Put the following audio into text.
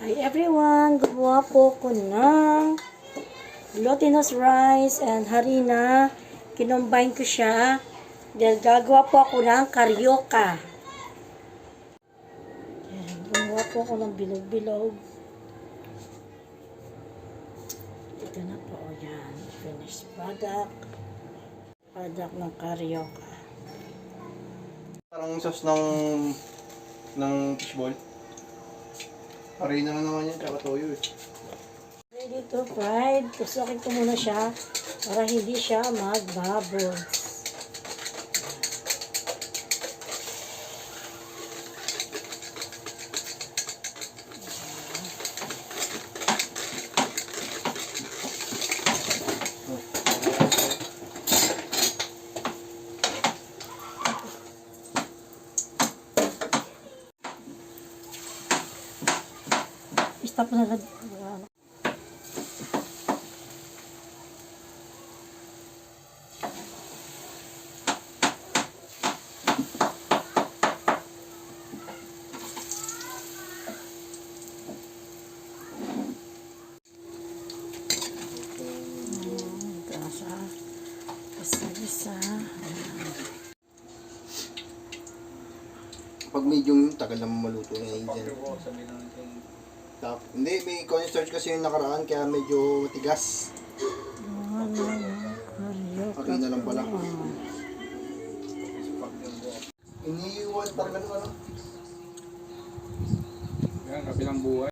Hi everyone! Gumawa po ko ng glutinous rice and harina. Kinombine ko siya. Dahil gagawa po ako ng karyoka. Yan, gumawa po ako ng bilog-bilog. Ito na po. Yan. Finished product. Product ng karyoka. Parang sauce ng fishball. Harina na naman yan, tsaka toyo eh. Ready to fried. Tusukin ko muna siya para hindi siya mag-bubbles. Stop na lang. Isa-isa. Pag medium yung tagal naman maluto na yun dyan. Hindi, may cornstarch kasi yung nakaraan kaya medyo matigas. Harina lang pala. Iniiwan talaga naman. Yan, kabilang buhay.